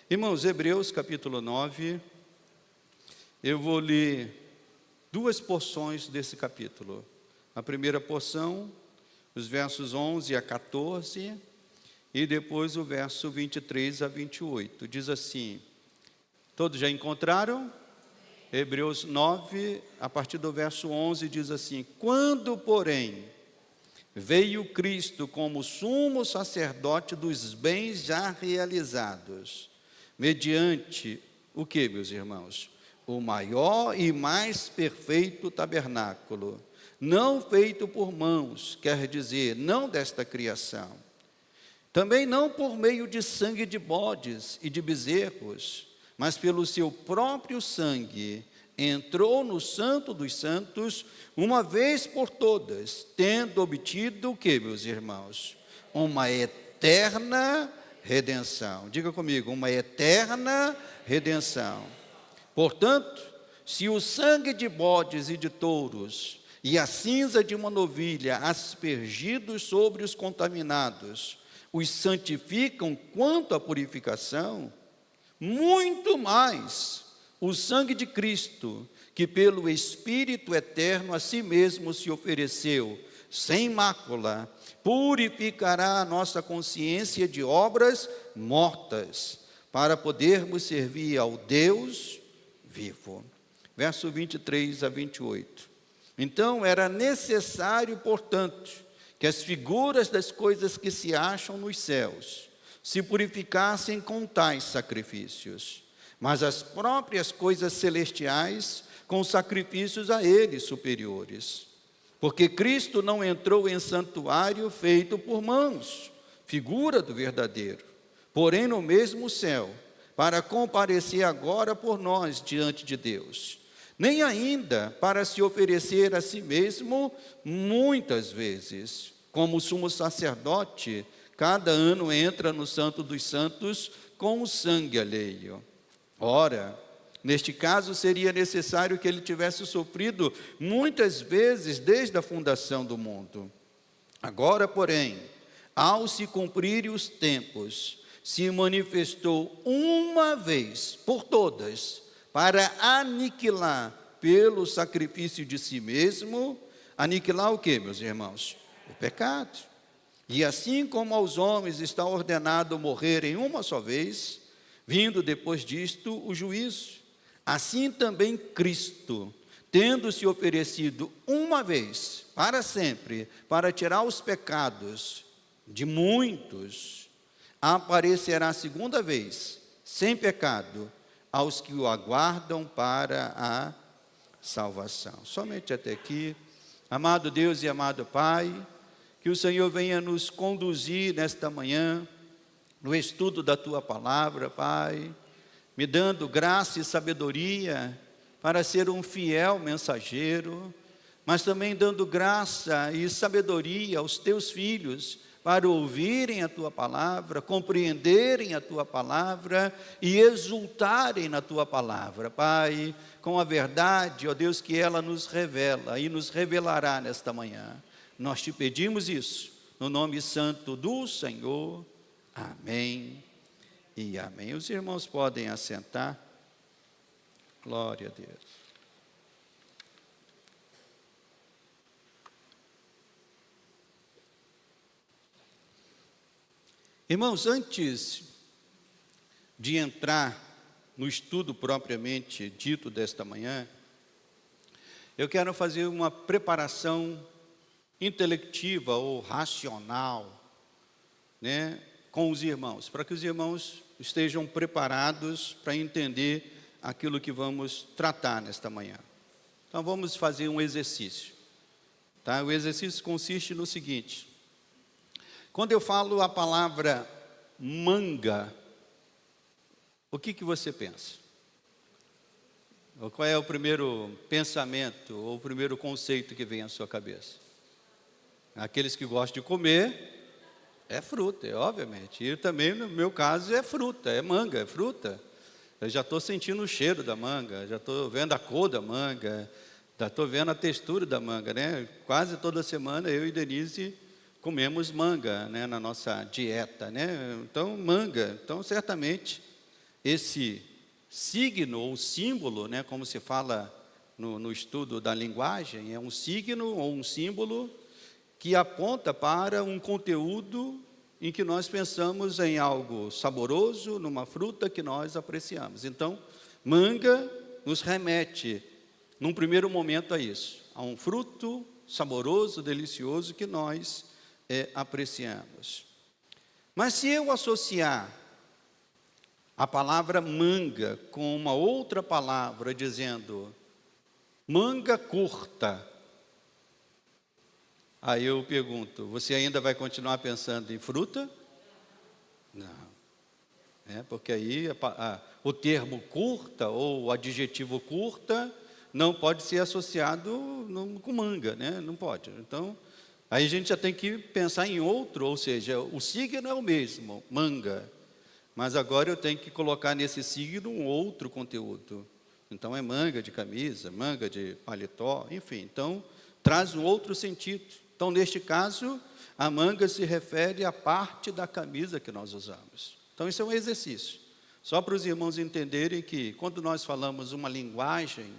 Irmãos, Hebreus capítulo 9, eu vou ler duas porções desse capítulo. A primeira porção, os versos 11 a 14, e depois o verso 23 a 28. Diz assim, todos já encontraram? Hebreus 9, a partir do verso 11, diz assim: quando, porém, veio Cristo como sumo sacerdote dos bens já realizados, mediante o que, meus irmãos? O maior e mais perfeito tabernáculo, não feito por mãos, quer dizer, não desta criação, também não por meio de sangue de bodes e de bezerros, mas pelo seu próprio sangue, entrou no Santo dos Santos, uma vez por todas, tendo obtido o que, meus irmãos? Uma eterna redenção. Diga comigo, uma eterna redenção. Portanto, se o sangue de bodes e de touros e a cinza de uma novilha aspergidos sobre os contaminados os santificam quanto à purificação, muito mais o sangue de Cristo, que pelo Espírito eterno a si mesmo se ofereceu, sem mácula, purificará a nossa consciência de obras mortas, para podermos servir ao Deus vivo. Verso 23 a 28. Então era necessário, portanto, que as figuras das coisas que se acham nos céus se purificassem com tais sacrifícios, mas as próprias coisas celestiais com sacrifícios a eles superiores. Porque Cristo não entrou em santuário feito por mãos, figura do verdadeiro, porém no mesmo céu, para comparecer agora por nós diante de Deus, nem ainda para se oferecer a si mesmo muitas vezes, como sumo sacerdote, cada ano entra no Santo dos Santos com o sangue alheio. Ora, neste caso seria necessário que ele tivesse sofrido muitas vezes desde a fundação do mundo. Agora, porém, ao se cumprirem os tempos, se manifestou uma vez por todas, para aniquilar pelo sacrifício de si mesmo, aniquilar o que, meus irmãos? O pecado. E assim como aos homens está ordenado morrer em uma só vez, vindo depois disto o juízo, assim também Cristo, tendo se oferecido uma vez, para sempre, para tirar os pecados de muitos, aparecerá a segunda vez, sem pecado, aos que o aguardam para a salvação. Somente até aqui. Amado Deus e amado Pai, que o Senhor venha nos conduzir nesta manhã, no estudo da Tua Palavra, Pai, me dando graça e sabedoria para ser um fiel mensageiro, mas também dando graça e sabedoria aos Teus filhos, para ouvirem a Tua Palavra, compreenderem a Tua Palavra e exultarem na Tua Palavra, Pai, com a verdade, ó Deus, que ela nos revela e nos revelará nesta manhã. Nós Te pedimos isso, no nome santo do Senhor. Amém e amém. Os irmãos podem assentar. Glória a Deus. Irmãos, antes de entrar no estudo propriamente dito desta manhã, eu quero fazer uma preparação intelectiva ou racional, né, com os irmãos, para que os irmãos estejam preparados para entender aquilo que vamos tratar nesta manhã. Então vamos fazer um exercício, tá? O exercício consiste no seguinte: quando eu falo a palavra manga, o que você pensa? Ou qual é o primeiro pensamento ou o primeiro conceito que vem à sua cabeça? Aqueles que gostam de comer, é fruta, obviamente. E também, no meu caso, é fruta, é manga, é fruta. Eu já estou sentindo o cheiro da manga, já estou vendo a cor da manga, já estou vendo a textura da manga, né? Quase toda semana eu e Denise comemos manga, né, na nossa dieta, né? Então, manga. Então, certamente, esse signo ou símbolo, né, como se fala no estudo da linguagem, é um signo ou um símbolo que aponta para um conteúdo em que nós pensamos em algo saboroso, numa fruta que nós apreciamos. Então, manga nos remete, num primeiro momento, a isso, a um fruto saboroso, delicioso que nós apreciamos. Mas se eu associar a palavra manga com uma outra palavra, dizendo manga curta, aí eu pergunto, você ainda vai continuar pensando em fruta? Não. Porque aí o termo curta ou o adjetivo curta não pode ser associado com manga, né? Não pode. Então, aí a gente já tem que pensar em outro, ou seja, o signo é o mesmo, manga, mas agora eu tenho que colocar nesse signo um outro conteúdo. Então é manga de camisa, manga de paletó, enfim, então traz um outro sentido. Então, neste caso, a manga se refere à parte da camisa que nós usamos. Então, isso é um exercício. Só para os irmãos entenderem que, quando nós falamos uma linguagem,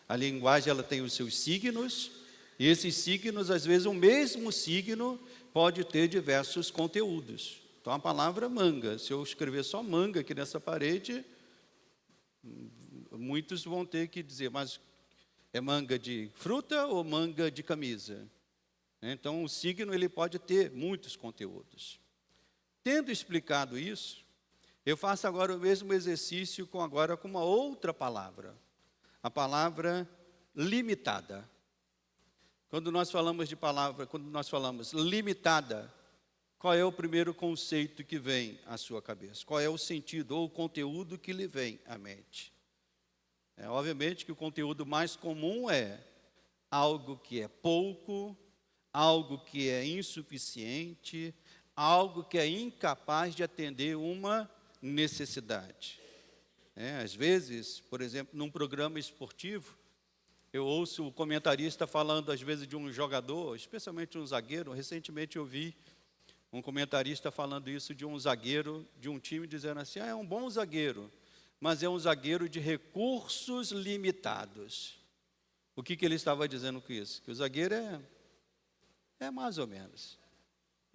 a linguagem ela tem os seus signos, e esses signos, às vezes, o mesmo signo pode ter diversos conteúdos. Então, a palavra manga, se eu escrever só manga aqui nessa parede, muitos vão ter que dizer, mas é manga de fruta ou manga de camisa? Então, o signo ele pode ter muitos conteúdos. Tendo explicado isso, eu faço agora o mesmo exercício com uma outra palavra, a palavra limitada. Quando nós falamos limitada, qual é o primeiro conceito que vem à sua cabeça? Qual é o sentido ou o conteúdo que lhe vem à mente? Obviamente que o conteúdo mais comum é algo que é pouco, algo que é insuficiente, algo que é incapaz de atender uma necessidade. Às vezes, por exemplo, num programa esportivo, eu ouço o comentarista falando, às vezes, de um jogador, especialmente um zagueiro. Recentemente eu vi um comentarista falando isso de um zagueiro de um time, dizendo assim, é um bom zagueiro, mas é um zagueiro de recursos limitados. O que ele estava dizendo com isso? Que o zagueiro é mais ou menos.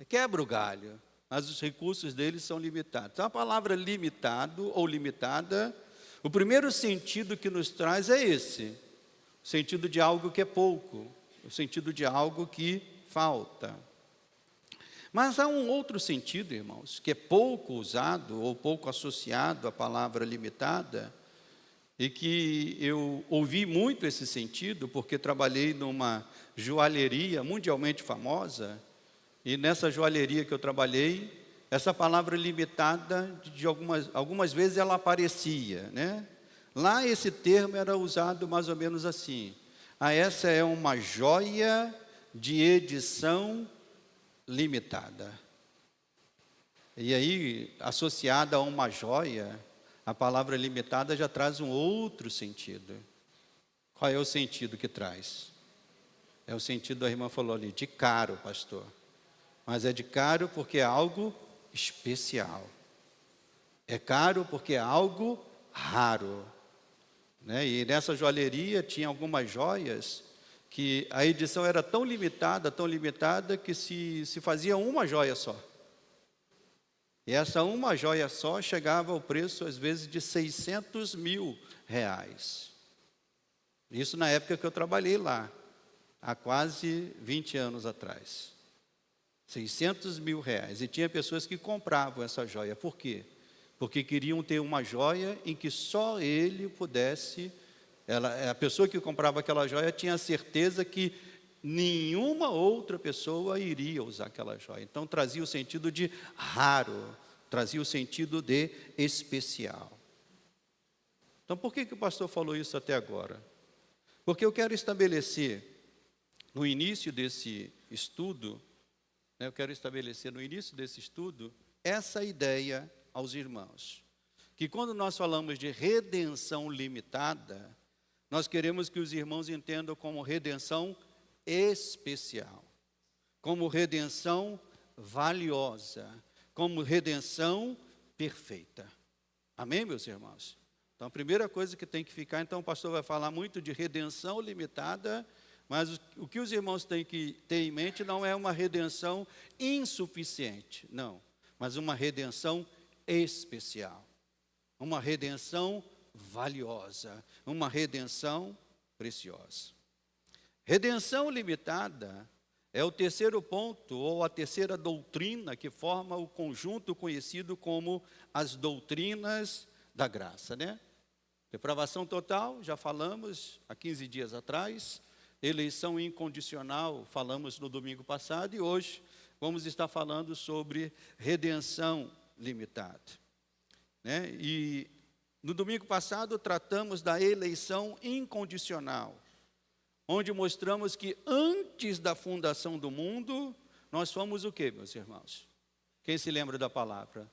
Quebra o galho, mas os recursos dele são limitados. Então, a palavra limitado ou limitada, o primeiro sentido que nos traz é esse. O sentido de algo que é pouco, o sentido de algo que falta. Mas há um outro sentido, irmãos, que é pouco usado ou pouco associado à palavra limitada, e que eu ouvi muito esse sentido, porque trabalhei numa joalheria mundialmente famosa, e nessa joalheria que eu trabalhei, essa palavra limitada, algumas vezes ela aparecia, né? Lá esse termo era usado mais ou menos assim, essa é uma joia de edição limitada. E aí, associada a uma joia, a palavra limitada já traz um outro sentido. Qual é o sentido que traz? É o sentido, a irmã falou ali, de caro, pastor. Mas é de caro porque é algo especial. É caro porque é algo raro. E nessa joalheria tinha algumas joias que a edição era tão limitada, que se fazia uma joia só. E essa uma joia só chegava ao preço, às vezes, de R$600 mil. Isso na época que eu trabalhei lá, há quase 20 anos atrás. R$600 mil. E tinha pessoas que compravam essa joia. Por quê? Porque queriam ter uma joia em que só ele pudesse... a pessoa que comprava aquela joia tinha a certeza que nenhuma outra pessoa iria usar aquela joia. Então, trazia o sentido de raro, trazia o sentido de especial. Então, por que o pastor falou isso até agora? Porque eu quero estabelecer, no início desse estudo, essa ideia aos irmãos. Que quando nós falamos de redenção limitada, nós queremos que os irmãos entendam como redenção especial, como redenção valiosa, como redenção perfeita. Amém, meus irmãos? Então, a primeira coisa que tem que ficar, então o pastor vai falar muito de redenção limitada, mas o que os irmãos têm que ter em mente não é uma redenção insuficiente, não, mas uma redenção especial, uma redenção valiosa, uma redenção preciosa. Redenção limitada é o terceiro ponto, ou a terceira doutrina que forma o conjunto conhecido como as doutrinas da graça, né? Depravação total, já falamos há 15 dias atrás. Eleição incondicional, falamos no domingo passado. E hoje vamos estar falando sobre redenção limitada, né? E no domingo passado tratamos da eleição incondicional, onde mostramos que antes da fundação do mundo, nós fomos o quê, meus irmãos? Quem se lembra da palavra?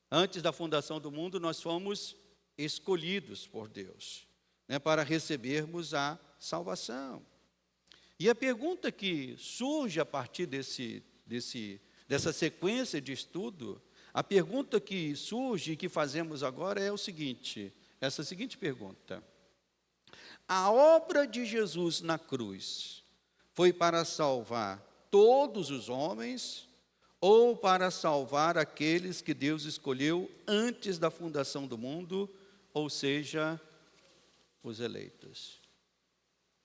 Antes da fundação do mundo, nós fomos escolhidos por Deus, né, para recebermos a salvação. E a pergunta que surge a partir dessa sequência de estudo, a pergunta que surge e que fazemos agora é essa seguinte pergunta: a obra de Jesus na cruz foi para salvar todos os homens ou para salvar aqueles que Deus escolheu antes da fundação do mundo, ou seja, os eleitos?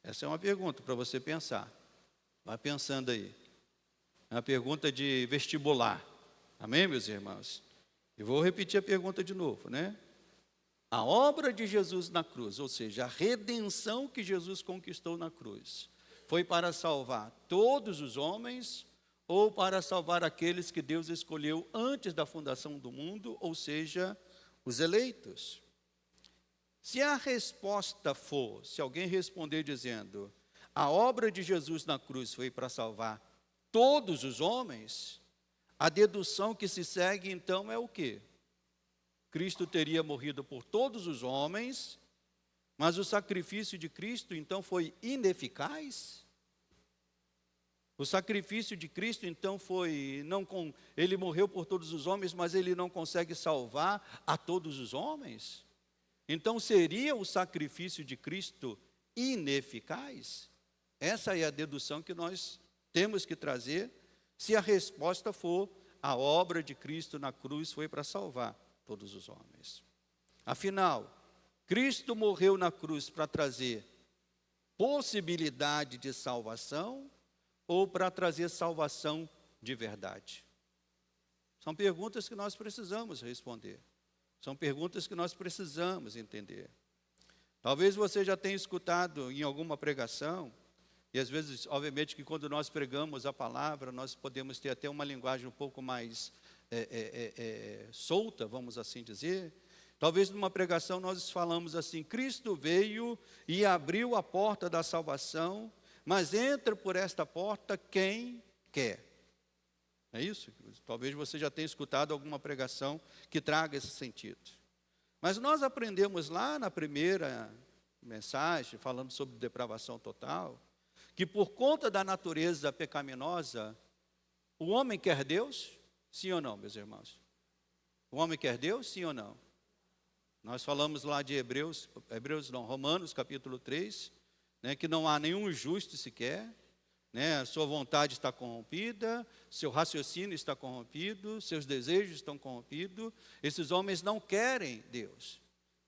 Essa é uma pergunta para você pensar. Vai pensando aí. É uma pergunta de vestibular. Amém, meus irmãos? E vou repetir a pergunta de novo, né? A obra de Jesus na cruz, ou seja, a redenção que Jesus conquistou na cruz, foi para salvar todos os homens ou para salvar aqueles que Deus escolheu antes da fundação do mundo, ou seja, os eleitos? Se a resposta for, se alguém responder dizendo, a obra de Jesus na cruz foi para salvar todos os homens, a dedução que se segue então é o quê? Cristo teria morrido por todos os homens, mas o sacrifício de Cristo então foi ineficaz? O sacrifício de Cristo então ele morreu por todos os homens, mas ele não consegue salvar a todos os homens? Então seria o sacrifício de Cristo ineficaz? Essa é a dedução que nós temos que trazer, se a resposta for, a obra de Cristo na cruz foi para salvar todos os homens. Afinal, Cristo morreu na cruz para trazer possibilidade de salvação ou para trazer salvação de verdade? São perguntas que nós precisamos responder. São perguntas que nós precisamos entender. Talvez você já tenha escutado em alguma pregação, e às vezes, obviamente, que quando nós pregamos a palavra, nós podemos ter até uma linguagem um pouco mais solta, vamos assim dizer. Talvez numa pregação nós falamos assim: Cristo veio e abriu a porta da salvação, mas entra por esta porta quem quer. É isso? Talvez você já tenha escutado alguma pregação que traga esse sentido. Mas nós aprendemos lá na primeira mensagem, falando sobre depravação total, que por conta da natureza pecaminosa, o homem quer Deus? Sim ou não, meus irmãos? O homem quer Deus? Sim ou não? Nós falamos lá de Romanos capítulo 3, né, que não há nenhum justo sequer, né, a sua vontade está corrompida, seu raciocínio está corrompido, seus desejos estão corrompidos, esses homens não querem Deus.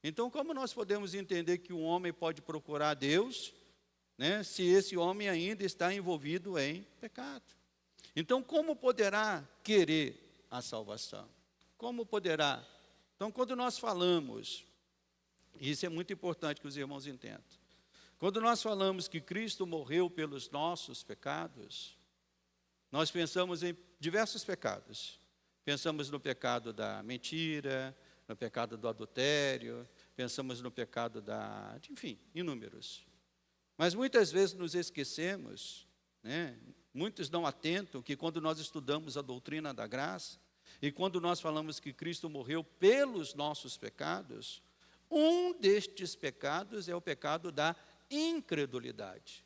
Então, como nós podemos entender que um homem pode procurar Deus, né, se esse homem ainda está envolvido em pecado? Então, como poderá querer a salvação? Como poderá? Então, quando nós falamos, e isso é muito importante que os irmãos entendam, quando nós falamos que Cristo morreu pelos nossos pecados, nós pensamos em diversos pecados. Pensamos no pecado da mentira, no pecado do adultério, pensamos no pecado enfim, inúmeros. Mas muitas vezes nos esquecemos, né? Muitos não atentam que quando nós estudamos a doutrina da graça, e quando nós falamos que Cristo morreu pelos nossos pecados, um destes pecados é o pecado da incredulidade.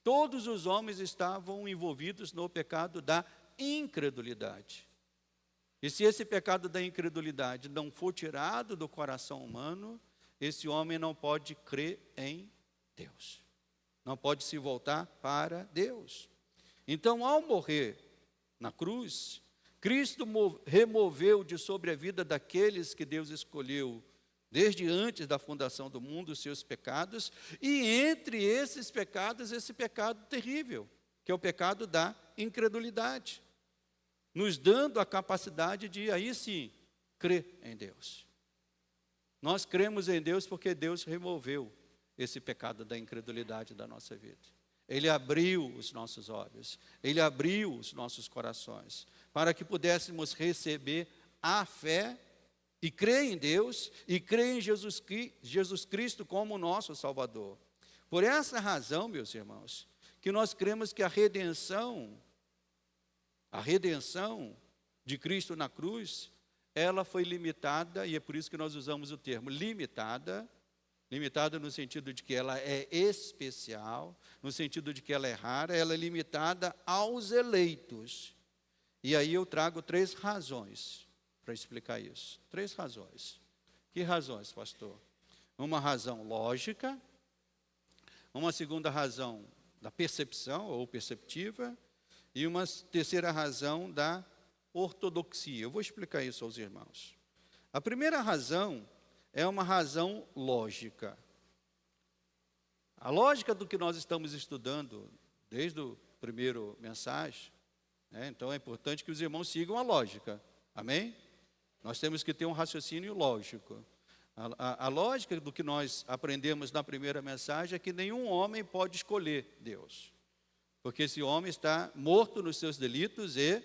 Todos os homens estavam envolvidos no pecado da incredulidade. E se esse pecado da incredulidade não for tirado do coração humano, esse homem não pode crer em Deus. Não pode se voltar para Deus. Então, ao morrer na cruz, Cristo removeu de sobre a vida daqueles que Deus escolheu desde antes da fundação do mundo os seus pecados, e entre esses pecados, esse pecado terrível, que é o pecado da incredulidade, nos dando a capacidade de, aí sim, crer em Deus. Nós cremos em Deus porque Deus removeu esse pecado da incredulidade da nossa vida. Ele abriu os nossos olhos, Ele abriu os nossos corações, para que pudéssemos receber a fé e crer em Deus e crer em Jesus Cristo como nosso Salvador. Por essa razão, meus irmãos, que nós cremos que a redenção de Cristo na cruz, ela foi limitada, e é por isso que nós usamos o termo limitada no sentido de que ela é especial, no sentido de que ela é rara, ela é limitada aos eleitos. E aí eu trago 3 razões para explicar isso. 3 razões. Que razões, pastor? Uma razão lógica, uma segunda razão da percepção ou perceptiva, e uma terceira razão da ortodoxia. Eu vou explicar isso aos irmãos. A primeira razão é uma razão lógica. A lógica do que nós estamos estudando desde o primeiro mensagem, então é importante que os irmãos sigam a lógica. Amém? Nós temos que ter um raciocínio lógico. A lógica do que nós aprendemos na primeira mensagem é que nenhum homem pode escolher Deus, porque esse homem está morto nos seus delitos e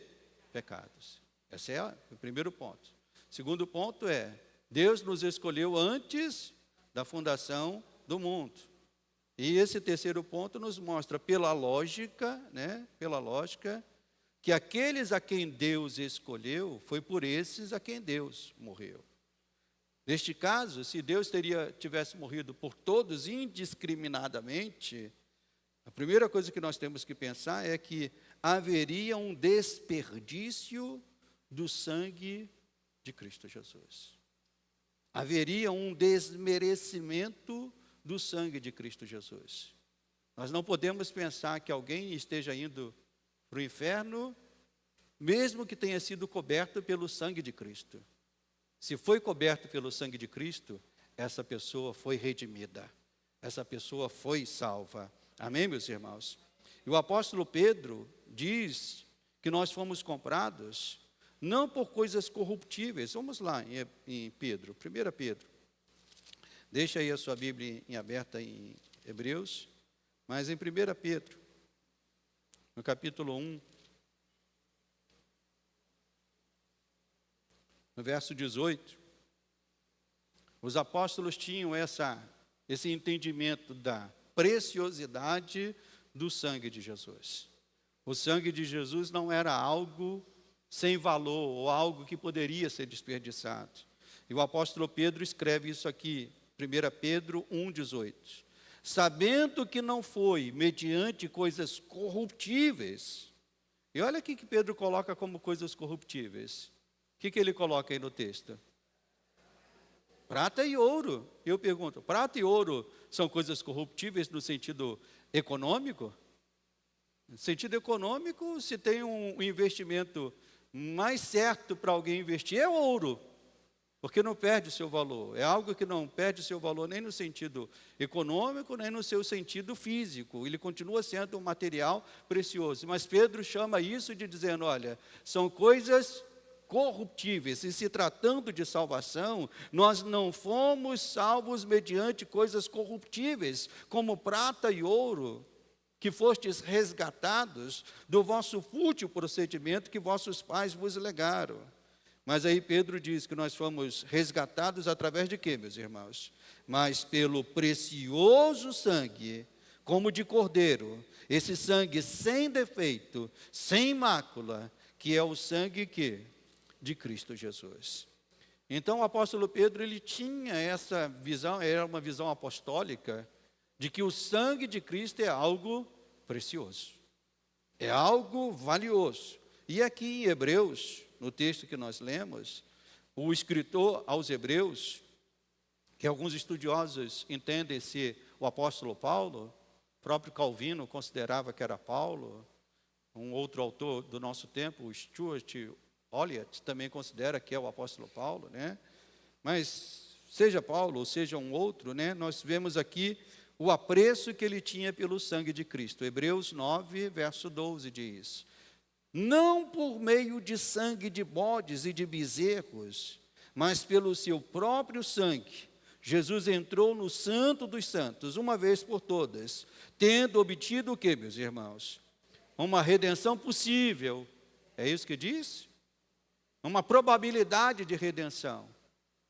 pecados. Esse é o primeiro ponto. O segundo ponto é, Deus nos escolheu antes da fundação do mundo. E esse terceiro ponto nos mostra pela lógica, que aqueles a quem Deus escolheu, foi por esses a quem Deus morreu. Neste caso, se Deus tivesse morrido por todos indiscriminadamente, a primeira coisa que nós temos que pensar é que haveria um desperdício do sangue de Cristo Jesus. Haveria um desmerecimento do sangue de Cristo Jesus. Nós não podemos pensar que alguém esteja indo para o inferno, mesmo que tenha sido coberto pelo sangue de Cristo. Se foi coberto pelo sangue de Cristo, essa pessoa foi redimida, essa pessoa foi salva. Amém, meus irmãos? E o apóstolo Pedro diz que nós fomos comprados não por coisas corruptíveis. Vamos lá em Pedro, 1 Pedro. Deixa aí a sua Bíblia aberta em Hebreus, mas em 1 Pedro, no capítulo 1, no verso 18, os apóstolos tinham esse entendimento da preciosidade do sangue de Jesus. O sangue de Jesus não era algo sem valor, ou algo que poderia ser desperdiçado. E o apóstolo Pedro escreve isso aqui, 1 Pedro 1,18. Sabendo que não foi mediante coisas corruptíveis. E olha aqui que Pedro coloca como coisas corruptíveis. O que ele coloca aí no texto? Prata e ouro. Eu pergunto, prata e ouro são coisas corruptíveis no sentido econômico? No sentido econômico, se tem um investimento mais certo para alguém investir, é ouro, porque não perde o seu valor. É algo que não perde o seu valor nem no sentido econômico, nem no seu sentido físico. Ele continua sendo um material precioso. Mas Pedro chama isso de dizendo, olha, são coisas corruptíveis, e se tratando de salvação, nós não fomos salvos mediante coisas corruptíveis, como prata e ouro, que fostes resgatados do vosso fútil procedimento que vossos pais vos legaram. Mas aí Pedro diz que nós fomos resgatados através de quê, meus irmãos? Mas pelo precioso sangue, como de cordeiro, esse sangue sem defeito, sem mácula, que é o sangue de Cristo Jesus. Então o apóstolo Pedro, ele tinha essa visão, era uma visão apostólica, de que o sangue de Cristo é algo precioso, é algo valioso. E aqui em Hebreus, no texto que nós lemos, o escritor aos Hebreus, que alguns estudiosos entendem ser o apóstolo Paulo, o próprio Calvino considerava que era Paulo, um outro autor do nosso tempo, o Stuart Olliott, também considera que é o apóstolo Paulo, né? Mas seja Paulo ou seja um outro, né? Nós vemos aqui o apreço que ele tinha pelo sangue de Cristo. Hebreus 9, verso 12 diz: não por meio de sangue de bodes e de bezerros, mas pelo seu próprio sangue, Jesus entrou no Santo dos Santos, uma vez por todas, tendo obtido o que, meus irmãos? Uma redenção possível. É isso que diz? Uma probabilidade de redenção.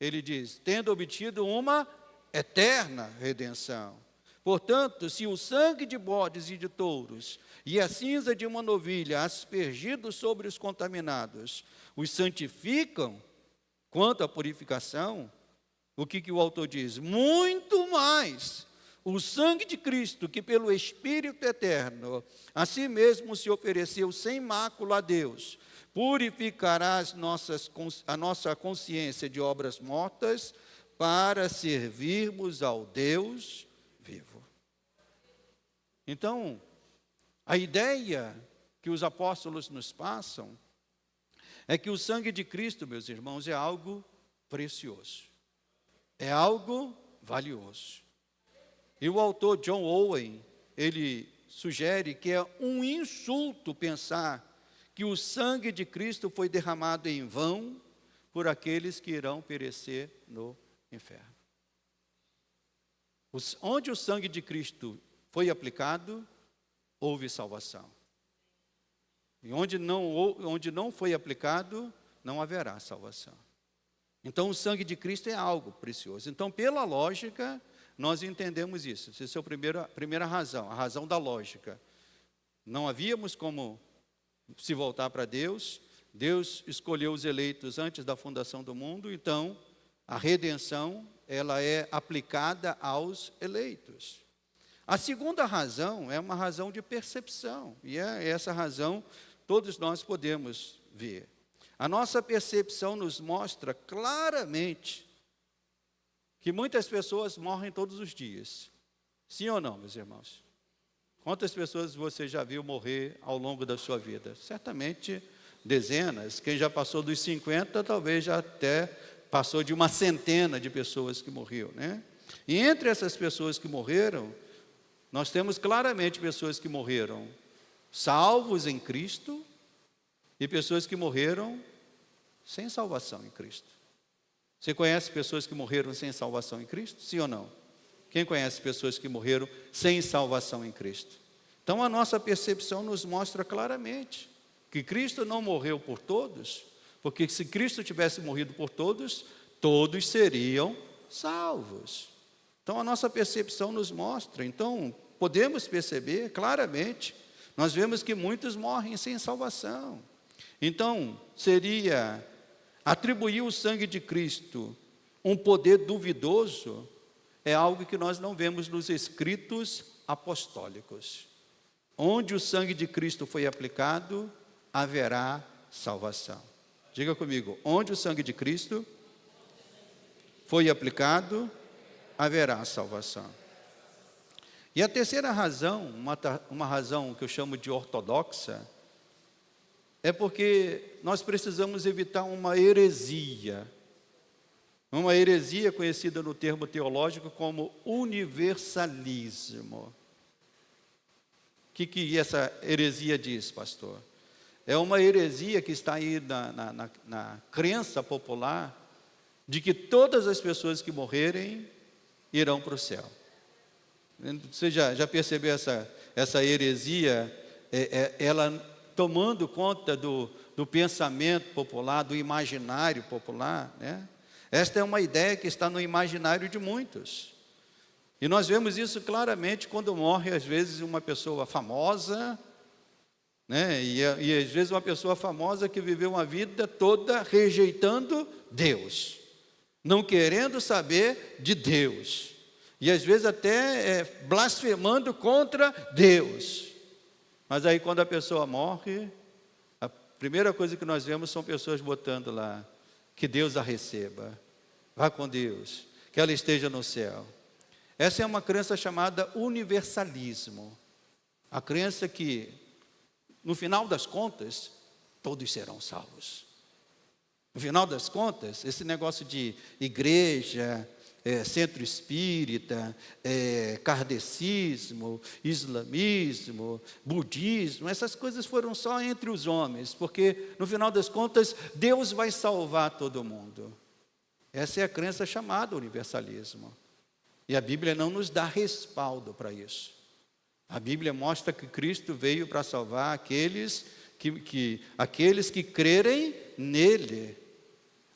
Ele diz, tendo obtido uma eterna redenção. Portanto, se o sangue de bodes e de touros e a cinza de uma novilha aspergidos sobre os contaminados os santificam quanto à purificação, o que o autor diz? Muito mais, o sangue de Cristo, que pelo Espírito eterno, a si mesmo se ofereceu sem mácula a Deus, purificará a nossa consciência de obras mortas para servirmos ao Deus vivo. Então, a ideia que os apóstolos nos passam é que o sangue de Cristo, meus irmãos, é algo precioso, é algo valioso. E o autor John Owen, ele sugere que é um insulto pensar que o sangue de Cristo foi derramado em vão por aqueles que irão perecer no inferno. Onde o sangue de Cristo foi aplicado, houve salvação. E onde não foi aplicado, não haverá salvação. Então, o sangue de Cristo é algo precioso. Então, pela lógica, nós entendemos isso. Essa é a primeira razão, a razão da lógica. Não havíamos como se voltar para Deus. Deus escolheu os eleitos antes da fundação do mundo, então a redenção, ela é aplicada aos eleitos. A segunda razão é uma razão de percepção, e é essa razão todos nós podemos ver. A nossa percepção nos mostra claramente que muitas pessoas morrem todos os dias. Sim ou não, meus irmãos? Quantas pessoas você já viu morrer ao longo da sua vida? Certamente dezenas. Quem já passou dos 50, talvez já até passou de uma centena de pessoas que morreram, né? E entre essas pessoas que morreram, nós temos claramente pessoas que morreram salvos em Cristo e pessoas que morreram sem salvação em Cristo. Você conhece pessoas que morreram sem salvação em Cristo? Sim ou não? Quem conhece pessoas que morreram sem salvação em Cristo? Então a nossa percepção nos mostra claramente que Cristo não morreu por todos, porque se Cristo tivesse morrido por todos, todos seriam salvos. Então a nossa percepção nos mostra, então podemos perceber claramente, nós vemos que muitos morrem sem salvação. Então seria atribuir o sangue de Cristo um poder duvidoso, é algo que nós não vemos nos escritos apostólicos. Onde o sangue de Cristo foi aplicado, haverá salvação. Diga comigo, onde o sangue de Cristo foi aplicado, haverá salvação. E a terceira razão, uma razão que eu chamo de ortodoxa, é porque nós precisamos evitar uma heresia conhecida no termo teológico como universalismo. O que essa heresia diz, pastor? É uma heresia que está aí na crença popular de que todas as pessoas que morrerem irão para o céu. Você já percebeu essa heresia, ela tomando conta do pensamento popular, do imaginário popular, né? Esta é uma ideia que está no imaginário de muitos. E nós vemos isso claramente quando morre, às vezes, uma pessoa famosa, né? E às vezes uma pessoa famosa que viveu uma vida toda rejeitando Deus, não querendo saber de Deus, e às vezes até blasfemando contra Deus. Mas aí quando a pessoa morre, primeira coisa que nós vemos são pessoas botando lá, que Deus a receba, vá com Deus, que ela esteja no céu. Essa é uma crença chamada universalismo. A crença que, no final das contas, todos serão salvos. No final das contas, esse negócio de igreja, centro espírita, kardecismo, islamismo, budismo, essas coisas foram só entre os homens, porque no final das contas, Deus vai salvar todo mundo. Essa é a crença chamada universalismo. E a Bíblia não nos dá respaldo para isso. A Bíblia mostra que Cristo veio para salvar aqueles que crerem nele,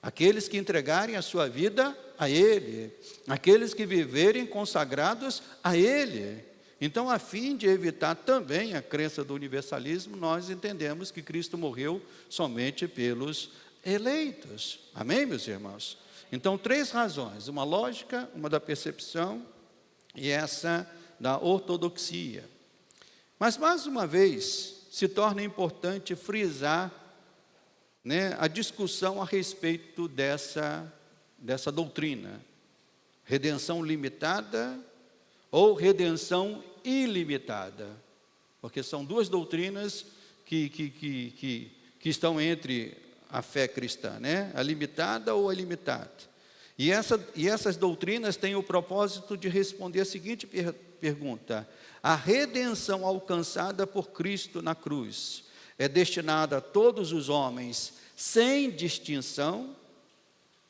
aqueles que entregarem a sua vida a Ele, aqueles que viverem consagrados a Ele. Então, a fim de evitar também a crença do universalismo, nós entendemos que Cristo morreu somente pelos eleitos. Amém, meus irmãos? Então, 3 razões, uma lógica, uma da percepção e essa da ortodoxia. Mas, mais uma vez, se torna importante frisar, a discussão a respeito dessa doutrina. Redenção limitada ou redenção ilimitada. Porque são 2 doutrinas que estão entre a fé cristã, a limitada ou a ilimitada. E essas doutrinas têm o propósito de responder a seguinte pergunta: a redenção alcançada por Cristo na cruz é destinada a todos os homens sem distinção,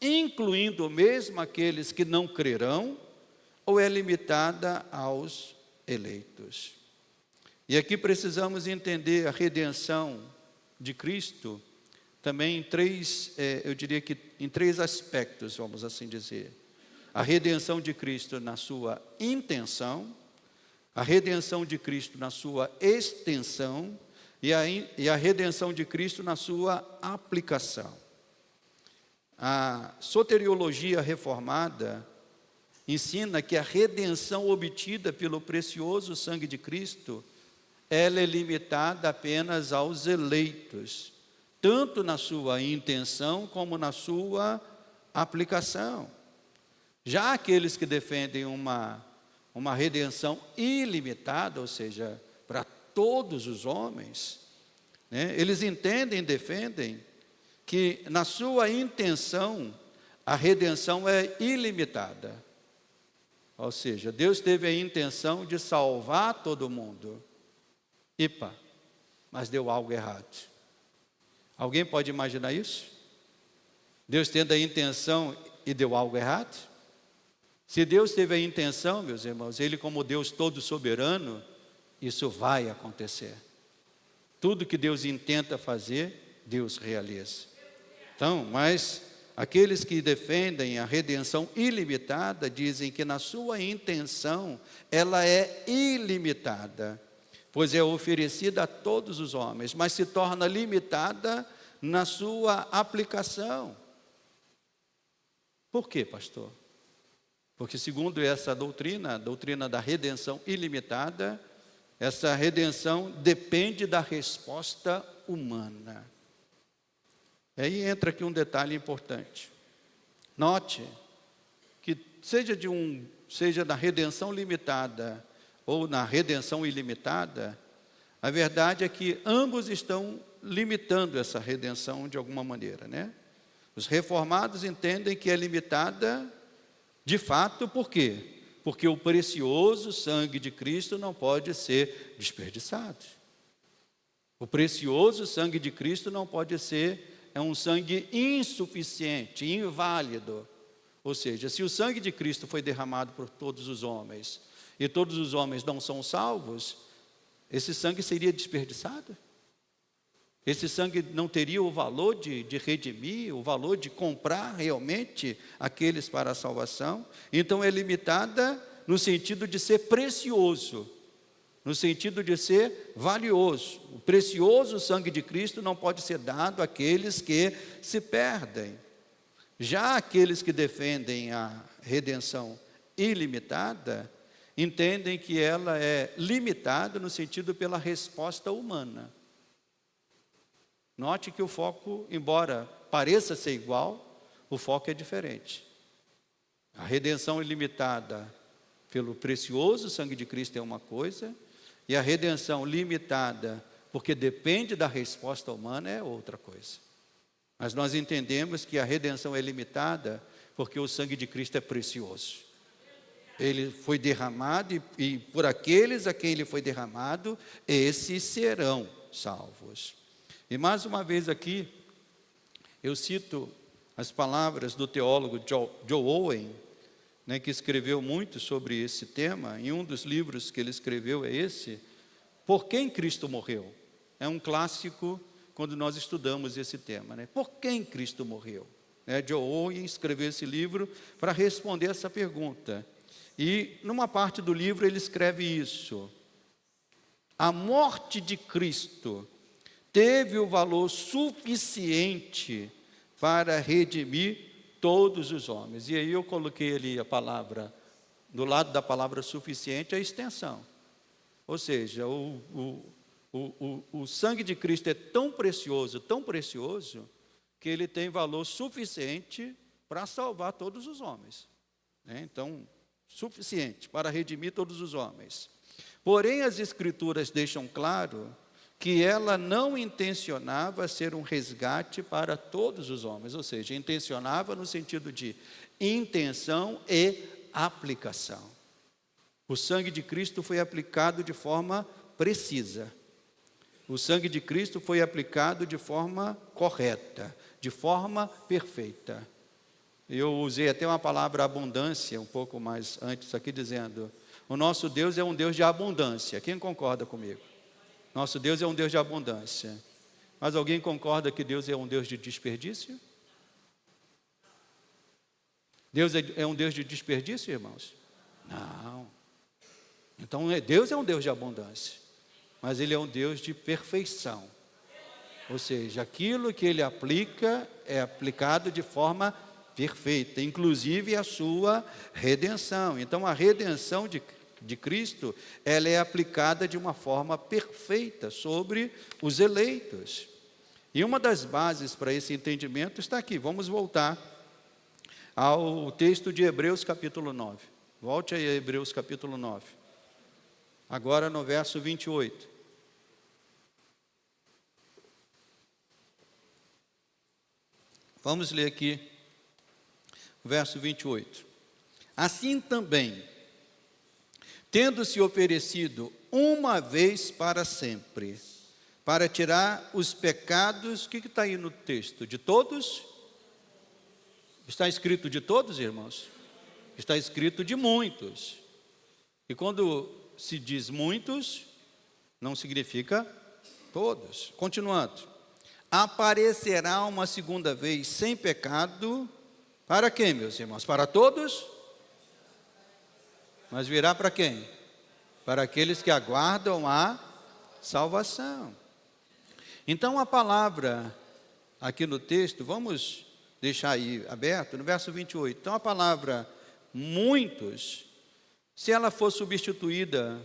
incluindo mesmo aqueles que não crerão, ou é limitada aos eleitos? E aqui precisamos entender a redenção de Cristo também em 3, eu diria que em 3 aspectos, vamos assim dizer. A redenção de Cristo na sua intenção, a redenção de Cristo na sua extensão e a redenção de Cristo na sua aplicação. A soteriologia reformada ensina que a redenção obtida pelo precioso sangue de Cristo, ela é limitada apenas aos eleitos, tanto na sua intenção como na sua aplicação. Já aqueles que defendem uma redenção ilimitada, ou seja, para todos os homens, eles entendem e defendem que na sua intenção a redenção é ilimitada. Ou seja, Deus teve a intenção de salvar todo mundo. Mas deu algo errado. Alguém pode imaginar isso? Deus tendo a intenção e deu algo errado? Se Deus teve a intenção, meus irmãos, Ele como Deus todo soberano, isso vai acontecer. Tudo que Deus intenta fazer, Deus realiza. Então, mas aqueles que defendem a redenção ilimitada, dizem que na sua intenção, ela é ilimitada, pois é oferecida a todos os homens, mas se torna limitada na sua aplicação. Por quê, pastor? Porque segundo essa doutrina, a doutrina da redenção ilimitada, essa redenção depende da resposta humana. Aí entra aqui um detalhe importante. Note que seja na redenção limitada ou na redenção ilimitada, a verdade é que ambos estão limitando essa redenção de alguma maneira, Os reformados entendem que é limitada de fato, por quê? Porque o precioso sangue de Cristo não pode ser desperdiçado. O precioso sangue de Cristo não pode ser, é um sangue insuficiente, inválido. Ou seja, se o sangue de Cristo foi derramado por todos os homens, e todos os homens não são salvos, esse sangue seria desperdiçado? Esse sangue não teria o valor de redimir, o valor de comprar realmente aqueles para a salvação? Então é limitada no sentido de ser precioso, no sentido de ser valioso. O precioso sangue de Cristo não pode ser dado àqueles que se perdem. Já aqueles que defendem a redenção ilimitada, entendem que ela é limitada no sentido pela resposta humana. Note que o foco, embora pareça ser igual, o foco é diferente. A redenção ilimitada pelo precioso sangue de Cristo é uma coisa, e a redenção limitada, porque depende da resposta humana, é outra coisa. Mas nós entendemos que a redenção é limitada porque o sangue de Cristo é precioso. Ele foi derramado e por aqueles a quem ele foi derramado, esses serão salvos. E mais uma vez aqui, eu cito as palavras do teólogo Joe Owen, que escreveu muito sobre esse tema. Em um dos livros que ele escreveu é esse, Por quem Cristo morreu? É um clássico quando nós estudamos esse tema. Por quem Cristo morreu? Joe Owen escreveu esse livro para responder essa pergunta. E numa parte do livro ele escreve isso: a morte de Cristo teve o valor suficiente para redimir todos os homens. E aí eu coloquei ali a palavra, do lado da palavra suficiente, a extensão. Ou seja, o sangue de Cristo é tão precioso, que ele tem valor suficiente para salvar todos os homens. Então, suficiente para redimir todos os homens. Porém, as Escrituras deixam claro que ela não intencionava ser um resgate para todos os homens, ou seja, intencionava no sentido de intenção e aplicação. O sangue de Cristo foi aplicado de forma precisa. O sangue de Cristo foi aplicado de forma correta, de forma perfeita. Eu usei até uma palavra abundância, um pouco mais antes aqui, dizendo: o nosso Deus é um Deus de abundância. Quem concorda comigo? Nosso Deus é um Deus de abundância. Mas alguém concorda que Deus é um Deus de desperdício? Deus é um Deus de desperdício, irmãos? Não. Então, Deus é um Deus de abundância, mas Ele é um Deus de perfeição. Ou seja, aquilo que Ele aplica é aplicado de forma perfeita, inclusive a sua redenção. Então, a redenção de Cristo, ela é aplicada de uma forma perfeita sobre os eleitos. E uma das bases para esse entendimento está aqui. Vamos voltar ao texto de Hebreus capítulo 9. Volte aí a Hebreus capítulo 9. Agora no verso 28. Vamos ler aqui o verso 28. Assim também, tendo se oferecido uma vez para sempre, para tirar os pecados, o que está aí no texto? De todos? Está escrito de todos, irmãos? Está escrito de muitos. E quando se diz muitos, não significa todos. Continuando. Aparecerá uma segunda vez sem pecado, para quem, meus irmãos? Para todos? Mas virá para quem? Para aqueles que aguardam a salvação. Então a palavra aqui no texto, vamos deixar aí aberto, no verso 28. Então a palavra muitos, se ela for substituída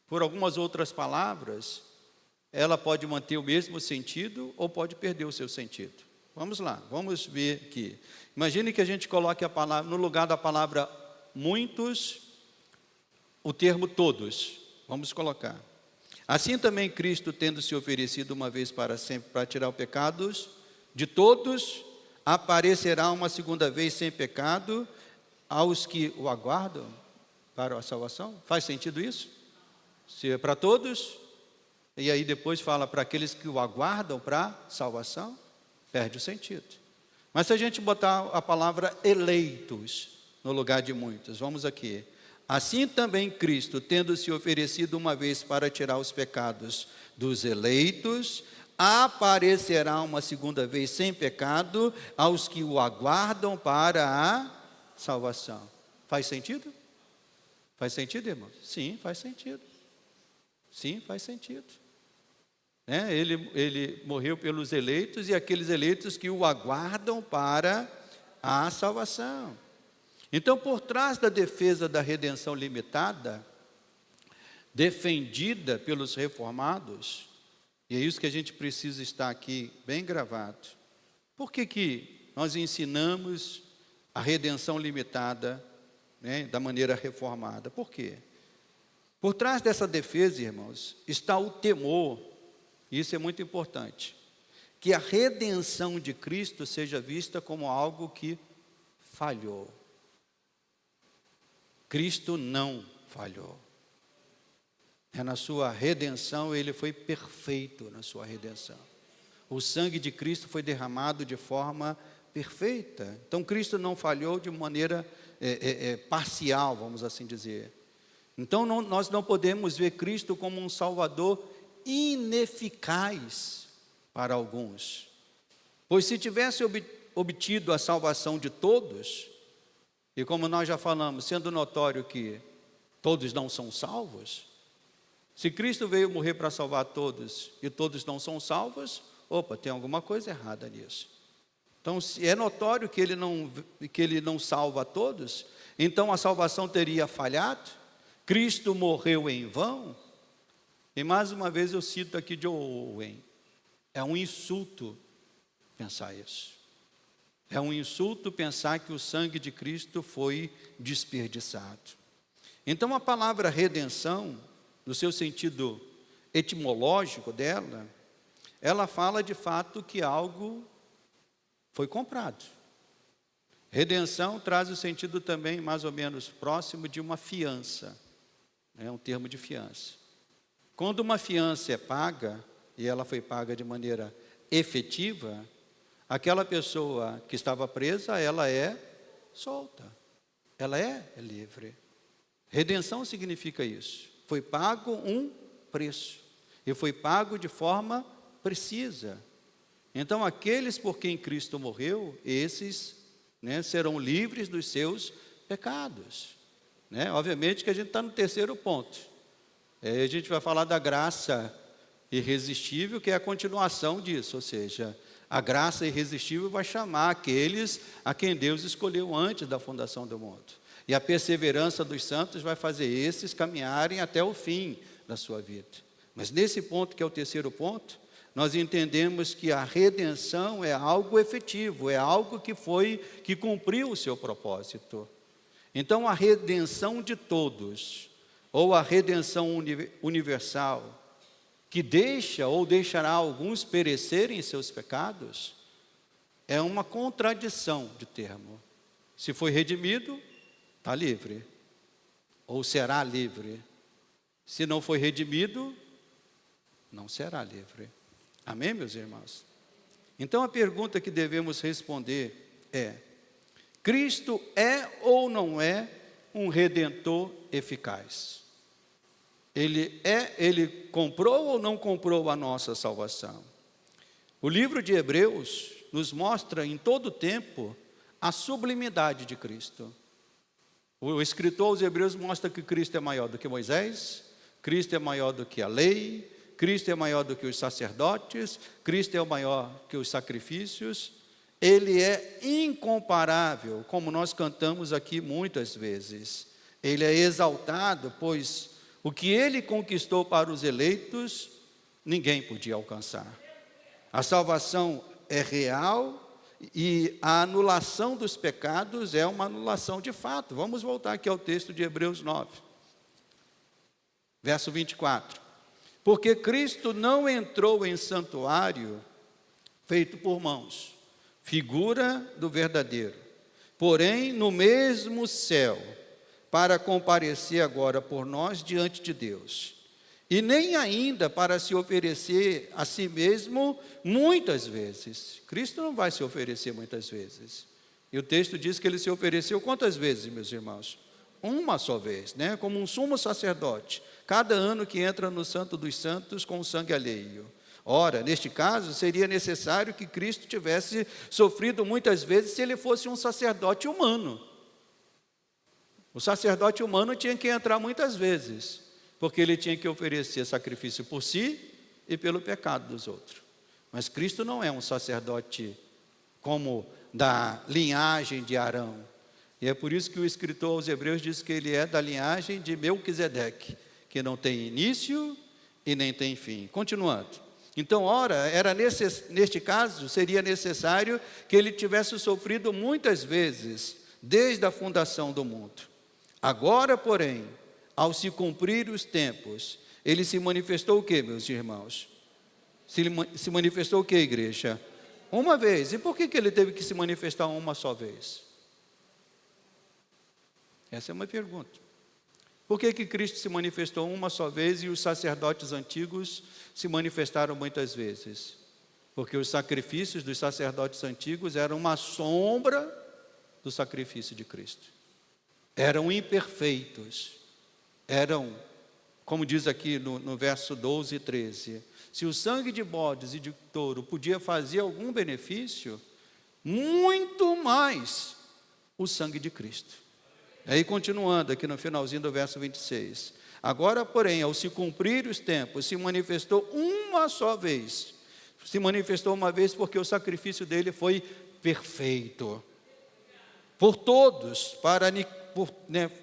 por algumas outras palavras, ela pode manter o mesmo sentido ou pode perder o seu sentido. Vamos lá, vamos ver aqui. Imagine que a gente coloque a palavra, no lugar da palavra muitos, o termo todos. Vamos colocar. Assim também Cristo, tendo se oferecido uma vez para sempre para tirar os pecados de todos, aparecerá uma segunda vez sem pecado aos que o aguardam para a salvação. Faz sentido isso? Se é para todos, e aí depois fala para aqueles que o aguardam para a salvação, perde o sentido. Mas se a gente botar a palavra eleitos no lugar de muitos, vamos aqui. Assim também Cristo, tendo se oferecido uma vez para tirar os pecados dos eleitos, aparecerá uma segunda vez sem pecado aos que o aguardam para a salvação. Faz sentido? Faz sentido, irmão? Sim, faz sentido. Sim, faz sentido. Ele morreu pelos eleitos e aqueles eleitos que o aguardam para a salvação. Então, por trás da defesa da redenção limitada, defendida pelos reformados, E é isso que a gente precisa estar aqui bem gravado. Por que que nós ensinamos a redenção limitada, né, da maneira reformada? Por quê? Por trás dessa defesa, irmãos, está o temor, isso é muito importante, que a redenção de Cristo seja vista como algo que falhou. Cristo não falhou. Na sua redenção, ele foi perfeito na sua redenção. O sangue de Cristo foi derramado de forma perfeita. Então, Cristo não falhou de maneira parcial, vamos assim dizer. Então, nós não podemos ver Cristo como um Salvador ineficaz para alguns. Pois se tivesse obtido a salvação de todos, e como nós já falamos, sendo notório que todos não são salvos, se Cristo veio morrer para salvar todos e todos não são salvos, opa, tem alguma coisa errada nisso. Então, se é notório que ele não salva a todos, então a salvação teria falhado, Cristo morreu em vão. E mais uma vez eu cito aqui John Owen, é um insulto pensar isso. É um insulto pensar que o sangue de Cristo foi desperdiçado. Então a palavra redenção, no seu sentido etimológico dela, ela fala de fato que algo foi comprado. Redenção traz o sentido também mais ou menos próximo de uma fiança, é um termo de fiança. Quando uma fiança é paga, e ela foi paga de maneira efetiva, aquela pessoa que estava presa, ela é solta, ela é livre. Redenção significa isso. Foi pago um preço, e foi pago de forma precisa. Então, aqueles por quem Cristo morreu, esses, né, serão livres dos seus pecados. Né? Obviamente que a gente está no terceiro ponto. A gente vai falar da graça irresistível, que é a continuação disso, ou seja, a graça irresistível vai chamar aqueles a quem Deus escolheu antes da fundação do mundo. E a perseverança dos santos vai fazer esses caminharem até o fim da sua vida. Mas nesse ponto, que é o terceiro ponto, nós entendemos que a redenção é algo efetivo, é algo que cumpriu o seu propósito. Então a redenção de todos, ou a redenção universal, que deixa ou deixará alguns perecerem em seus pecados, é uma contradição de termo. Se foi redimido, está livre, ou será livre. Se não foi redimido, não será livre. Amém, meus irmãos? Então a pergunta que devemos responder é: Cristo é ou não é um redentor eficaz? Ele comprou ou não comprou a nossa salvação? O livro de Hebreus nos mostra em todo o tempo a sublimidade de Cristo. O escritor aos Hebreus mostra que Cristo é maior do que Moisés, Cristo é maior do que a lei, Cristo é maior do que os sacerdotes, Cristo é o maior que os sacrifícios. Ele é incomparável, como nós cantamos aqui muitas vezes. Ele é exaltado, pois o que ele conquistou para os eleitos, ninguém podia alcançar. A salvação é real e a anulação dos pecados é uma anulação de fato. Vamos voltar aqui ao texto de Hebreus 9, verso 24. Porque Cristo não entrou em santuário feito por mãos, figura do verdadeiro, porém no mesmo céu, para comparecer agora por nós diante de Deus, e nem ainda para se oferecer a si mesmo muitas vezes. Cristo não vai se oferecer muitas vezes, e o texto diz que ele se ofereceu quantas vezes, meus irmãos? Uma só vez, né? Como um sumo sacerdote, cada ano que entra no Santo dos Santos com sangue alheio. Ora, neste caso, seria necessário que Cristo tivesse sofrido muitas vezes se ele fosse um sacerdote humano. O sacerdote humano tinha que entrar muitas vezes, porque ele tinha que oferecer sacrifício por si e pelo pecado dos outros. Mas Cristo não é um sacerdote como da linhagem de Arão. E é por isso que o escritor aos Hebreus diz que ele é da linhagem de Melquisedeque, que não tem início e nem tem fim. Continuando. Então, ora, neste caso, seria necessário que ele tivesse sofrido muitas vezes, desde a fundação do mundo. Agora, porém, ao se cumprir os tempos, ele se manifestou o quê, meus irmãos? Se manifestou o quê, igreja? Uma vez. E por que ele teve que se manifestar uma só vez? Essa é uma pergunta. Por que Cristo se manifestou uma só vez e os sacerdotes antigos se manifestaram muitas vezes? Porque os sacrifícios dos sacerdotes antigos eram uma sombra do sacrifício de Cristo. Eram imperfeitos. Eram, como diz aqui no verso 12 e 13, se o sangue de bodes e de touro podia fazer algum benefício, muito mais o sangue de Cristo. Aí continuando aqui no finalzinho do verso 26. Agora, porém, ao se cumprir os tempos, se manifestou uma só vez. Se manifestou uma vez porque o sacrifício dele foi perfeito. Por todos,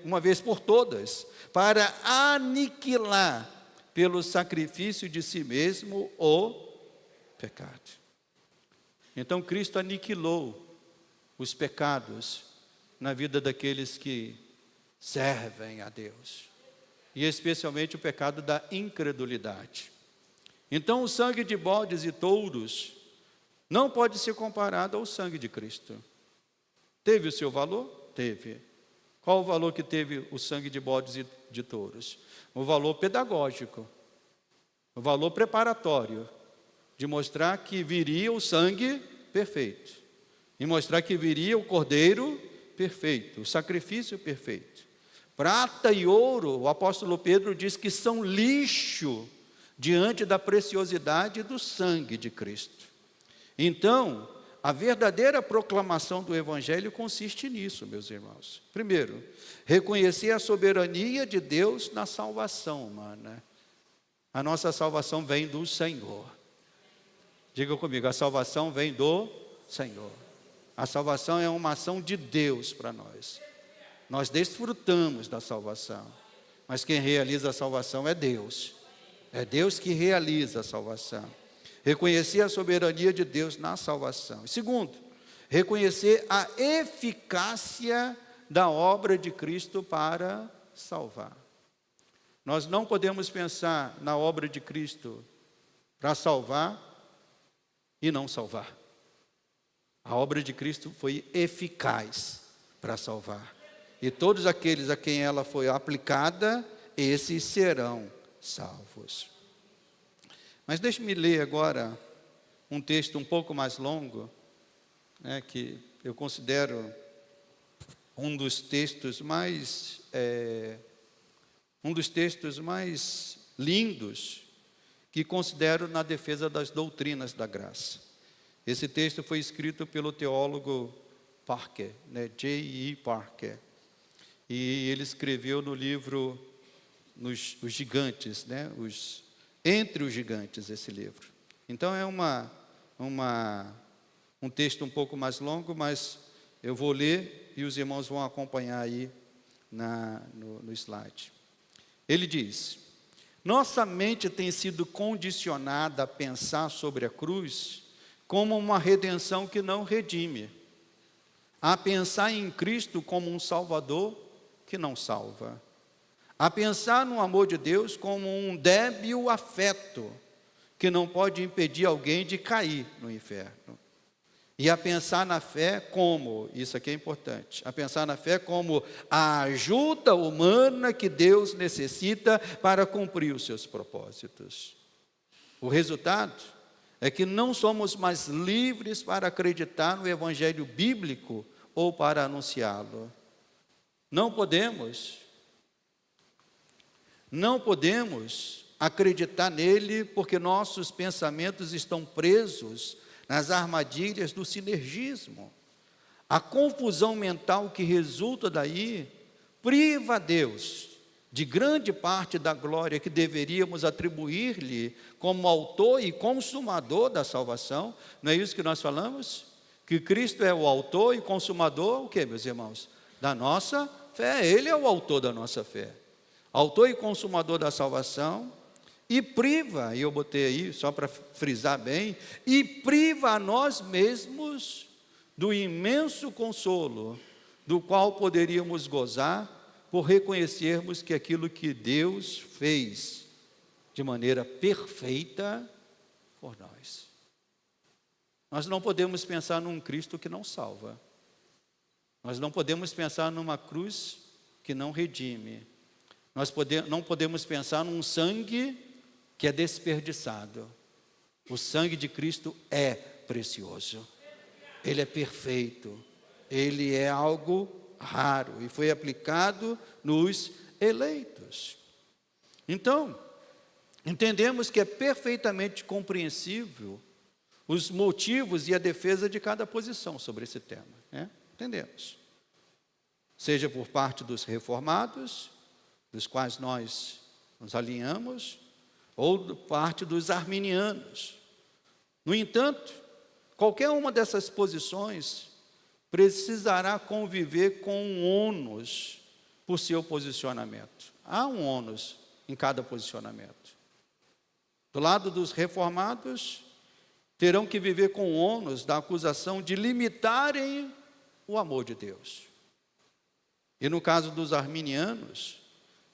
uma vez por todas, para aniquilar pelo sacrifício de si mesmo o pecado. Então Cristo aniquilou os pecados na vida daqueles que servem a Deus, e especialmente o pecado da incredulidade. Então o sangue de bodes e touros não pode ser comparado ao sangue de Cristo. Teve o seu valor? Teve. Qual o valor que teve o sangue de bodes e de touros? O valor pedagógico, o valor preparatório, de mostrar que viria o sangue perfeito, e mostrar que viria o cordeiro perfeito, o sacrifício perfeito. Prata e ouro, o apóstolo Pedro diz que são lixo diante da preciosidade do sangue de Cristo. Então, a verdadeira proclamação do Evangelho consiste nisso, meus irmãos. Primeiro, reconhecer a soberania de Deus na salvação humana. A nossa salvação vem do Senhor. Diga comigo, a salvação vem do Senhor. A salvação é uma ação de Deus para nós. Nós desfrutamos da salvação, mas quem realiza a salvação é Deus. É Deus que realiza a salvação. Reconhecer a soberania de Deus na salvação. Segundo, reconhecer a eficácia da obra de Cristo para salvar. Nós não podemos pensar na obra de Cristo para salvar e não salvar. A obra de Cristo foi eficaz para salvar. E todos aqueles a quem ela foi aplicada, esses serão salvos. Mas deixe-me ler agora um texto um pouco mais longo, que eu considero um dos textos mais lindos que considero na defesa das doutrinas da graça. Esse texto foi escrito pelo teólogo Parker, J.I. Parker, e ele escreveu no livro Os Gigantes, Entre os Gigantes, esse livro. Então é um texto um pouco mais longo, mas eu vou ler e os irmãos vão acompanhar aí no slide. Ele diz: nossa mente tem sido condicionada a pensar sobre a cruz como uma redenção que não redime, a pensar em Cristo como um Salvador que não salva, a pensar no amor de Deus como um débil afeto que não pode impedir alguém de cair no inferno, e a pensar na fé como, isso aqui é importante, a pensar na fé como a ajuda humana que Deus necessita para cumprir os seus propósitos. O resultado é que não somos mais livres para acreditar no Evangelho bíblico ou para anunciá-lo. Não podemos acreditar nele porque nossos pensamentos estão presos nas armadilhas do sinergismo. A confusão mental que resulta daí priva a Deus de grande parte da glória que deveríamos atribuir-lhe como autor e consumador da salvação. Não é isso que nós falamos? Que Cristo é o autor e consumador, o que, meus irmãos? Da nossa fé. Ele é o autor da nossa fé. Autor e consumador da salvação. e priva, e eu botei aí só para frisar bem, e priva a nós mesmos do imenso consolo, do qual poderíamos gozar por reconhecermos que aquilo que Deus fez de maneira perfeita por nós. Nós não podemos pensar num Cristo que não salva. Nós não podemos pensar numa cruz que não redime. Nós não podemos pensar num sangue que é desperdiçado. O sangue de Cristo é precioso. Ele é perfeito. Ele é algo raro e foi aplicado nos eleitos. Então, entendemos que é perfeitamente compreensível os motivos e a defesa de cada posição sobre esse tema, né? Entendemos. Seja por parte dos reformados, dos quais nós nos alinhamos, ou por parte dos arminianos. No entanto, qualquer uma dessas posições precisará conviver com um ônus por seu posicionamento. Há um ônus em cada posicionamento. Do lado dos reformados, terão que viver com o ônus da acusação de limitarem o amor de Deus. E no caso dos arminianos,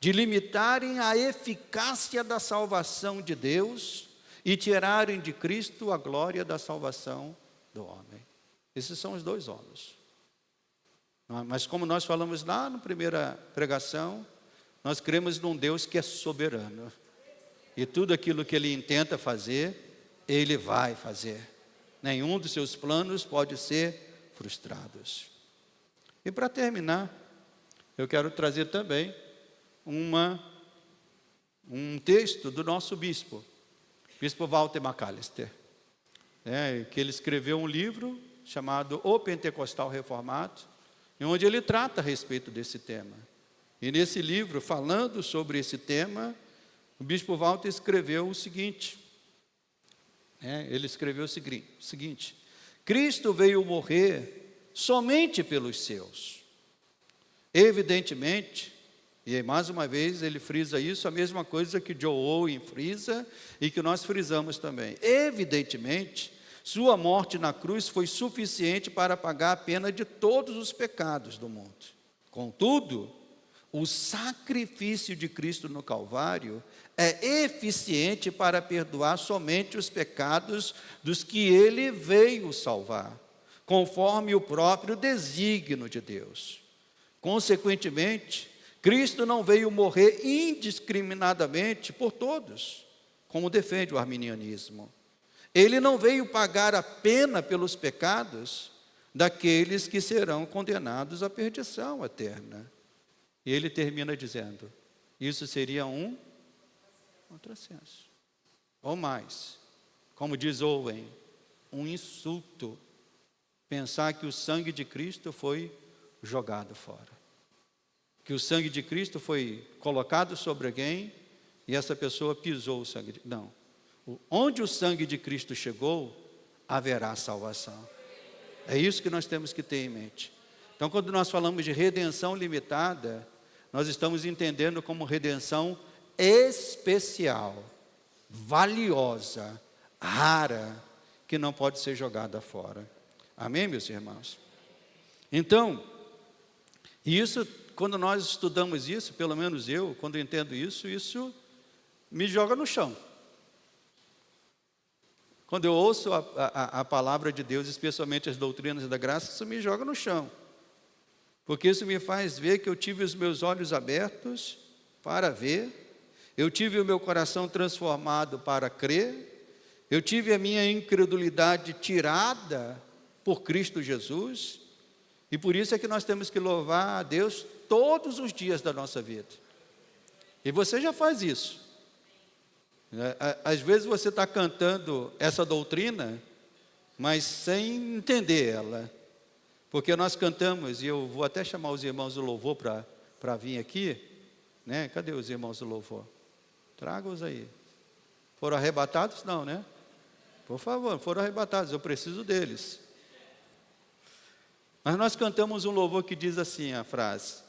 de limitarem a eficácia da salvação de Deus e tirarem de Cristo a glória da salvação do homem. Esses são os dois ônus. Mas como nós falamos lá na primeira pregação, nós cremos num Deus que é soberano. E tudo aquilo que Ele intenta fazer, Ele vai fazer. Nenhum dos seus planos pode ser frustrado. E para terminar, eu quero trazer também um texto do nosso bispo Walter McAllister, que ele escreveu um livro chamado O Pentecostal Reformado, onde ele trata a respeito desse tema. E nesse livro, falando sobre esse tema, o bispo Walter escreveu o seguinte, ele escreveu o seguinte: Cristo veio morrer somente pelos seus. Evidentemente, e mais uma vez ele frisa isso, a mesma coisa que Joe Owen frisa e que nós frisamos também. Evidentemente, sua morte na cruz foi suficiente para pagar a pena de todos os pecados do mundo. Contudo, o sacrifício de Cristo no Calvário é eficiente para perdoar somente os pecados dos que Ele veio salvar, conforme o próprio desígnio de Deus. Consequentemente, Cristo não veio morrer indiscriminadamente por todos, como defende o arminianismo. Ele não veio pagar a pena pelos pecados daqueles que serão condenados à perdição eterna. E ele termina dizendo, isso seria um contrassenso. Ou mais, como diz Owen, um insulto, pensar que o sangue de Cristo foi jogado fora. Que o sangue de Cristo foi colocado sobre alguém e essa pessoa pisou o sangue. Não. Onde o sangue de Cristo chegou, haverá salvação. É isso que nós temos que ter em mente. Então, quando nós falamos de redenção limitada, nós estamos entendendo como redenção especial, valiosa, rara, que não pode ser jogada fora. Amém, meus irmãos? Então, isso, quando nós estudamos isso, pelo menos eu, quando eu entendo isso me joga no chão. Quando eu ouço a palavra de Deus, especialmente as doutrinas da graça, isso me joga no chão. Porque isso me faz ver que eu tive os meus olhos abertos para ver, eu tive o meu coração transformado para crer, eu tive a minha incredulidade tirada por Cristo Jesus, e por isso é que nós temos que louvar a Deus todos os dias da nossa vida. E você já faz isso. Às vezes você está cantando essa doutrina, mas sem entender ela. Porque nós cantamos, e eu vou até chamar os irmãos do louvor para vir aqui, né? Cadê os irmãos do louvor? Traga-os aí. Foram arrebatados? Não, né? Por favor, foram arrebatados, eu preciso deles. Mas nós cantamos um louvor que diz assim, a frase: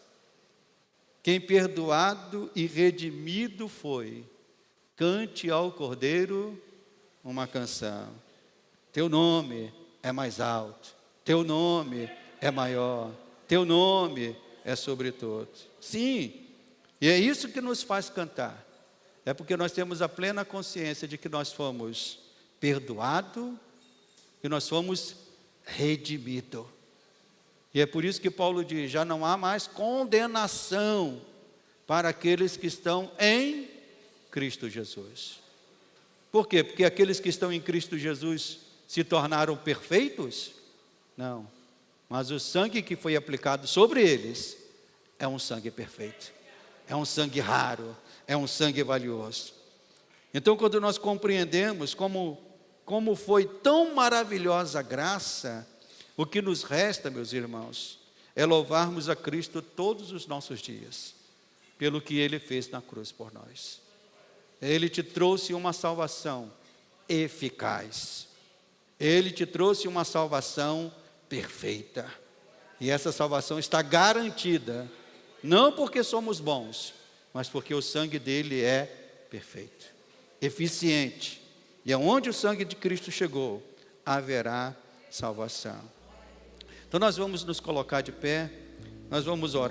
quem perdoado e redimido foi, cante ao Cordeiro uma canção. Teu nome é mais alto, teu nome é maior, teu nome é sobre todos. Sim, e é isso que nos faz cantar. É porque nós temos a plena consciência de que nós fomos perdoados e nós fomos redimidos. E é por isso que Paulo diz: já não há mais condenação para aqueles que estão em Cristo Jesus. Por quê? Porque aqueles que estão em Cristo Jesus se tornaram perfeitos? Não. Mas o sangue que foi aplicado sobre eles é um sangue perfeito. É um sangue raro, é um sangue valioso. Então, quando nós compreendemos como foi tão maravilhosa a graça, o que nos resta, meus irmãos, é louvarmos a Cristo todos os nossos dias, pelo que Ele fez na cruz por nós. Ele te trouxe uma salvação eficaz. Ele te trouxe uma salvação perfeita. E essa salvação está garantida, não porque somos bons, mas porque o sangue dele é perfeito, eficiente. E aonde o sangue de Cristo chegou, haverá salvação. Então nós vamos nos colocar de pé, nós vamos orar.